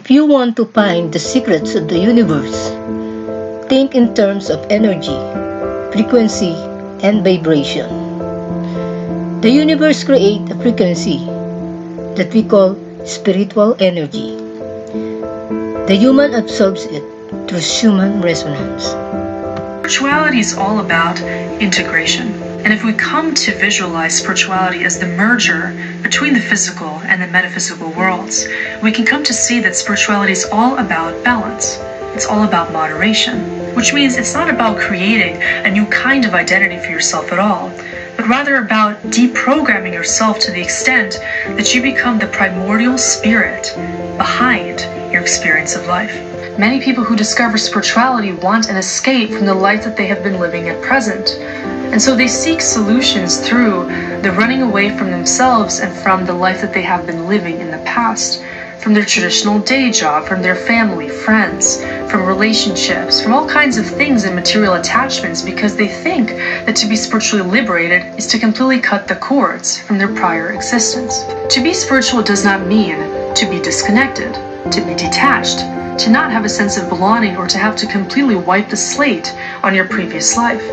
If you want to find the secrets of the universe, think in terms of energy, frequency, and vibration. The universe creates a frequency that we call spiritual energy. The human absorbs it through human resonance. Spirituality is all about integration. And if we come to visualize spirituality as the merger between the physical and the metaphysical worlds, we can come to see that spirituality is all about balance. It's all about moderation, which means it's not about creating a new kind of identity for yourself at all, but rather about deprogramming yourself to the extent that you become the primordial spirit behind your experience of life. Many people who discover spirituality want an escape from the life that they have been living at present. And so they seek solutions through the running away from themselves and from the life that they have been living in the past, from their traditional day job, from their family, friends, from relationships, from all kinds of things and material attachments, because they think that to be spiritually liberated is to completely cut the cords from their prior existence. To be spiritual does not mean to be disconnected, to be detached, to not have a sense of belonging, or to have to completely wipe the slate on your previous life.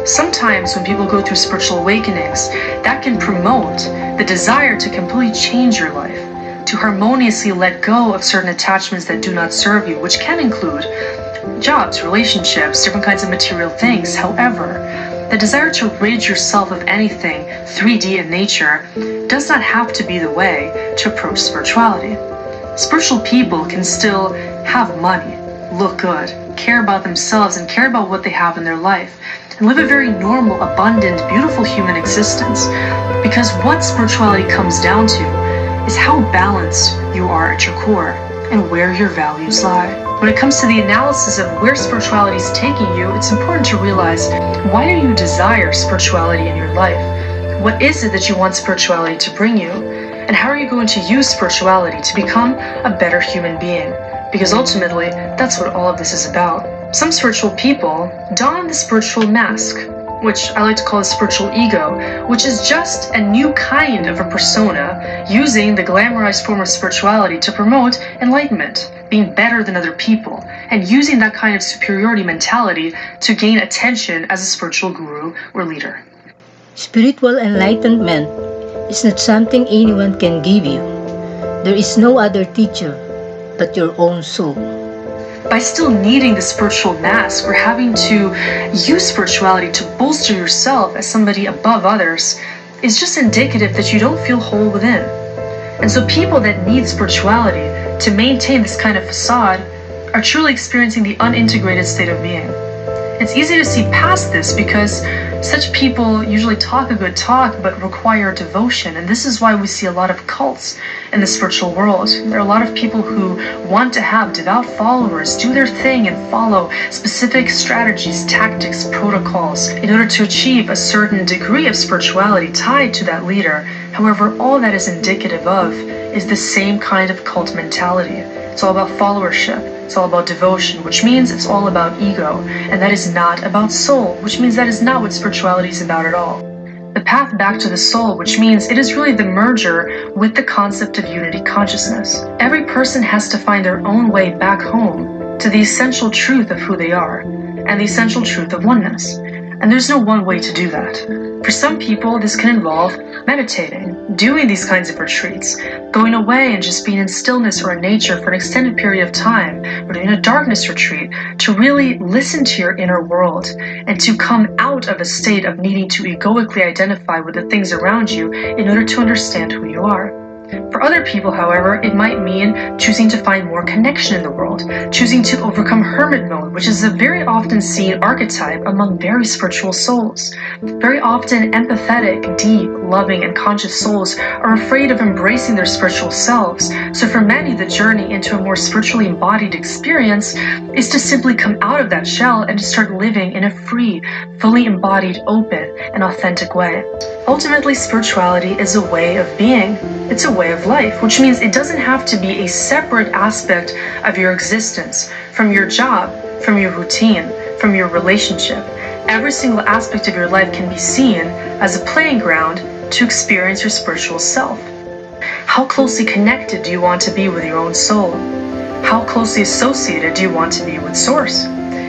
Sometimes when people go through spiritual awakenings, that can promote the desire to completely change your life, to harmoniously let go of certain attachments that do not serve you, which can include jobs, relationships, different kinds of material things. However, the desire to rid yourself of anything 3D in nature does not have to be the way to approach spirituality. Spiritual people can still have money, look good, care about themselves, and care about what they have in their life, and live a very normal, abundant, beautiful human existence. Because what spirituality comes down to is how balanced you are at your core and where your values lie. When it comes to the analysis of where spirituality is taking you, it's important to realize, why do you desire spirituality in your life? What is it that you want spirituality to bring you? And how are you going to use spirituality to become a better human being? Because ultimately, that's what all of this is about. Some spiritual people don the spiritual mask, which I like to call the spiritual ego, which is just a new kind of a persona using the glamorized form of spirituality to promote enlightenment, being better than other people, and using that kind of superiority mentality to gain attention as a spiritual guru or leader. Spiritual enlightenment is not something anyone can give you. There is no other teacher but your own soul. By still needing the spiritual mask or having to use spirituality to bolster yourself as somebody above others is just indicative that you don't feel whole within. And so people that need spirituality to maintain this kind of facade are truly experiencing the unintegrated state of being. It's easy to see past this because such people usually talk a good talk but require devotion, and this is why we see a lot of cults in the spiritual world. There are a lot of people who want to have devout followers do their thing and follow specific strategies, tactics, protocols in order to achieve a certain degree of spirituality tied to that leader. However, all that is indicative of is the same kind of cult mentality. It's all about followership. It's all about devotion, which means it's all about ego, and that is not about soul, which means that is not what spirituality is about at all. The path back to the soul, which means it is really the merger with the concept of unity consciousness. Every person has to find their own way back home to the essential truth of who they are, and the essential truth of oneness. And there's no one way to do that. For some people, this can involve meditating, doing these kinds of retreats, going away and just being in stillness or in nature for an extended period of time, or doing a darkness retreat to really listen to your inner world and to come out of a state of needing to egoically identify with the things around you in order to understand who you are. For other people, however, it might mean choosing to find more connection in the world, choosing to overcome hermit mode, which is a very often seen archetype among very spiritual souls. Very often empathetic, deep, loving, and conscious souls are afraid of embracing their spiritual selves. So for many, the journey into a more spiritually embodied experience is to simply come out of that shell and to start living in a free, fully embodied, open, and authentic way. Ultimately, spirituality is a way of being. It's a way of life, which means it doesn't have to be a separate aspect of your existence from your job, from your routine, from your relationship. Every single aspect of your life can be seen as a playing ground to experience your spiritual self. How closely connected do you want to be with your own soul? How closely associated do you want to be with Source?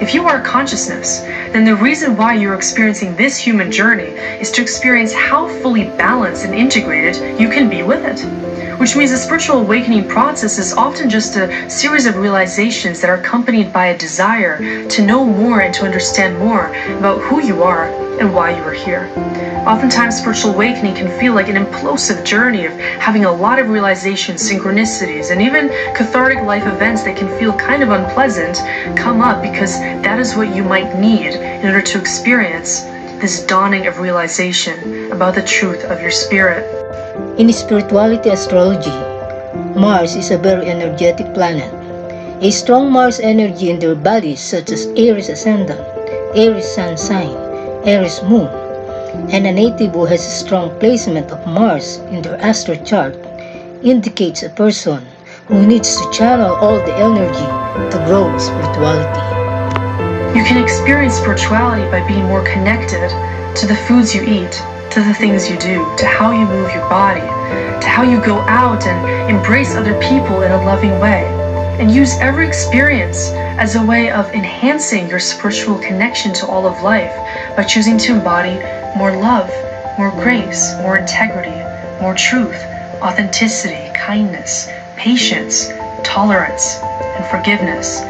If you are consciousness, then the reason why you're experiencing this human journey is to experience how fully balanced and integrated you can be with it. Which means the spiritual awakening process is often just a series of realizations that are accompanied by a desire to know more and to understand more about who you are and why you are here. Oftentimes, spiritual awakening can feel like an implosive journey of having a lot of realizations, synchronicities, and even cathartic life events that can feel kind of unpleasant come up because that is what you might need in order to experience this dawning of realization about the truth of your spirit. In spirituality astrology, Mars is a very energetic planet. A strong Mars energy in their bodies such as Aries ascendant, Aries sun sign, Aries moon, and a native who has a strong placement of Mars in their astral chart indicates a person who needs to channel all the energy to grow spirituality. You can experience spirituality by being more connected to the foods you eat, to the things you do, to how you move your body, to how you go out and embrace other people in a loving way, and use every experience as a way of enhancing your spiritual connection to all of life by choosing to embody more love, more grace, more integrity, more truth, authenticity, kindness, patience, tolerance, and forgiveness.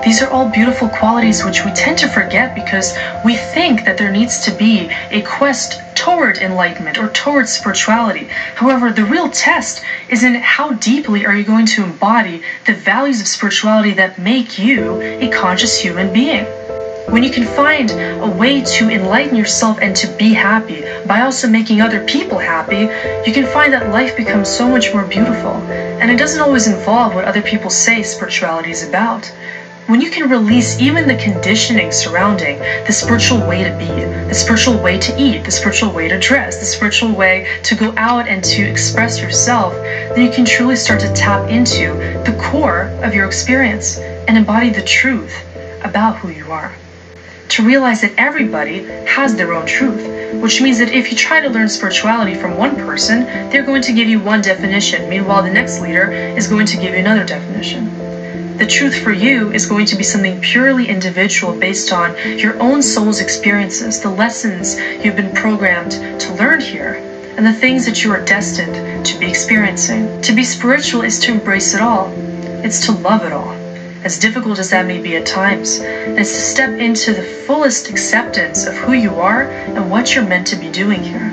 These are all beautiful qualities which we tend to forget because we think that there needs to be a quest toward enlightenment or towards spirituality. However, the real test is in how deeply are you going to embody the values of spirituality that make you a conscious human being. When you can find a way to enlighten yourself and to be happy by also making other people happy, you can find that life becomes so much more beautiful. And it doesn't always involve what other people say spirituality is about. When you can release even the conditioning surrounding the spiritual way to be, the spiritual way to eat, the spiritual way to dress, the spiritual way to go out and to express yourself, then you can truly start to tap into the core of your experience and embody the truth about who you are. To realize that everybody has their own truth, which means that if you try to learn spirituality from one person, they're going to give you one definition, meanwhile the next leader is going to give you another definition. The truth for you is going to be something purely individual based on your own soul's experiences, the lessons you've been programmed to learn here, and the things that you are destined to be experiencing. To be spiritual is to embrace it all. It's to love it all, as difficult as that may be at times, and it's to step into the fullest acceptance of who you are and what you're meant to be doing here.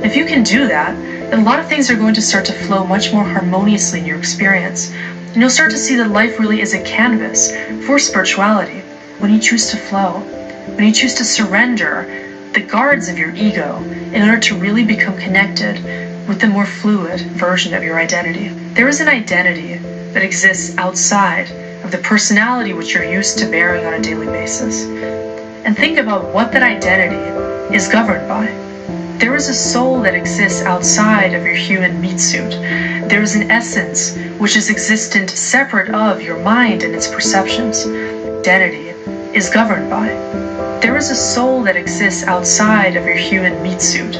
If you can do that, then a lot of things are going to start to flow much more harmoniously in your experience. And you'll start to see that life really is a canvas for spirituality when you choose to flow, when you choose to surrender the guards of your ego in order to really become connected with the more fluid version of your identity. There is an identity that exists outside of the personality which you're used to bearing on a daily basis. And think about what that identity is governed by. There is a soul that exists outside of your human meat suit. There is an essence which is existent separate of your mind and its perceptions. Identity is governed by. There is a soul that exists outside of your human meat suit.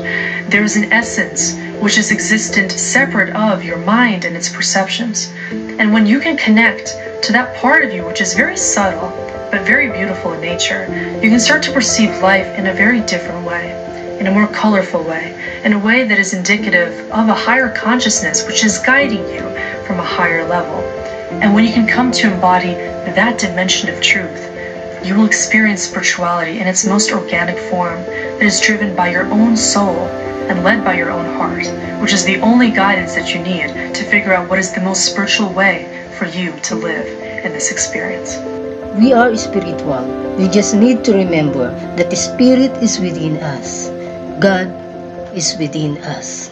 There is an essence which is existent separate of your mind and its perceptions. And when you can connect to that part of you which is very subtle but very beautiful in nature, you can start to perceive life in a very different way, in a more colorful way, in a way that is indicative of a higher consciousness which is guiding you from a higher level. And when you can come to embody that dimension of truth, you will experience spirituality in its most organic form that is driven by your own soul and led by your own heart, which is the only guidance that you need to figure out what is the most spiritual way for you to live in this experience. We are spiritual. We just need to remember that the Spirit is within us. God is within us.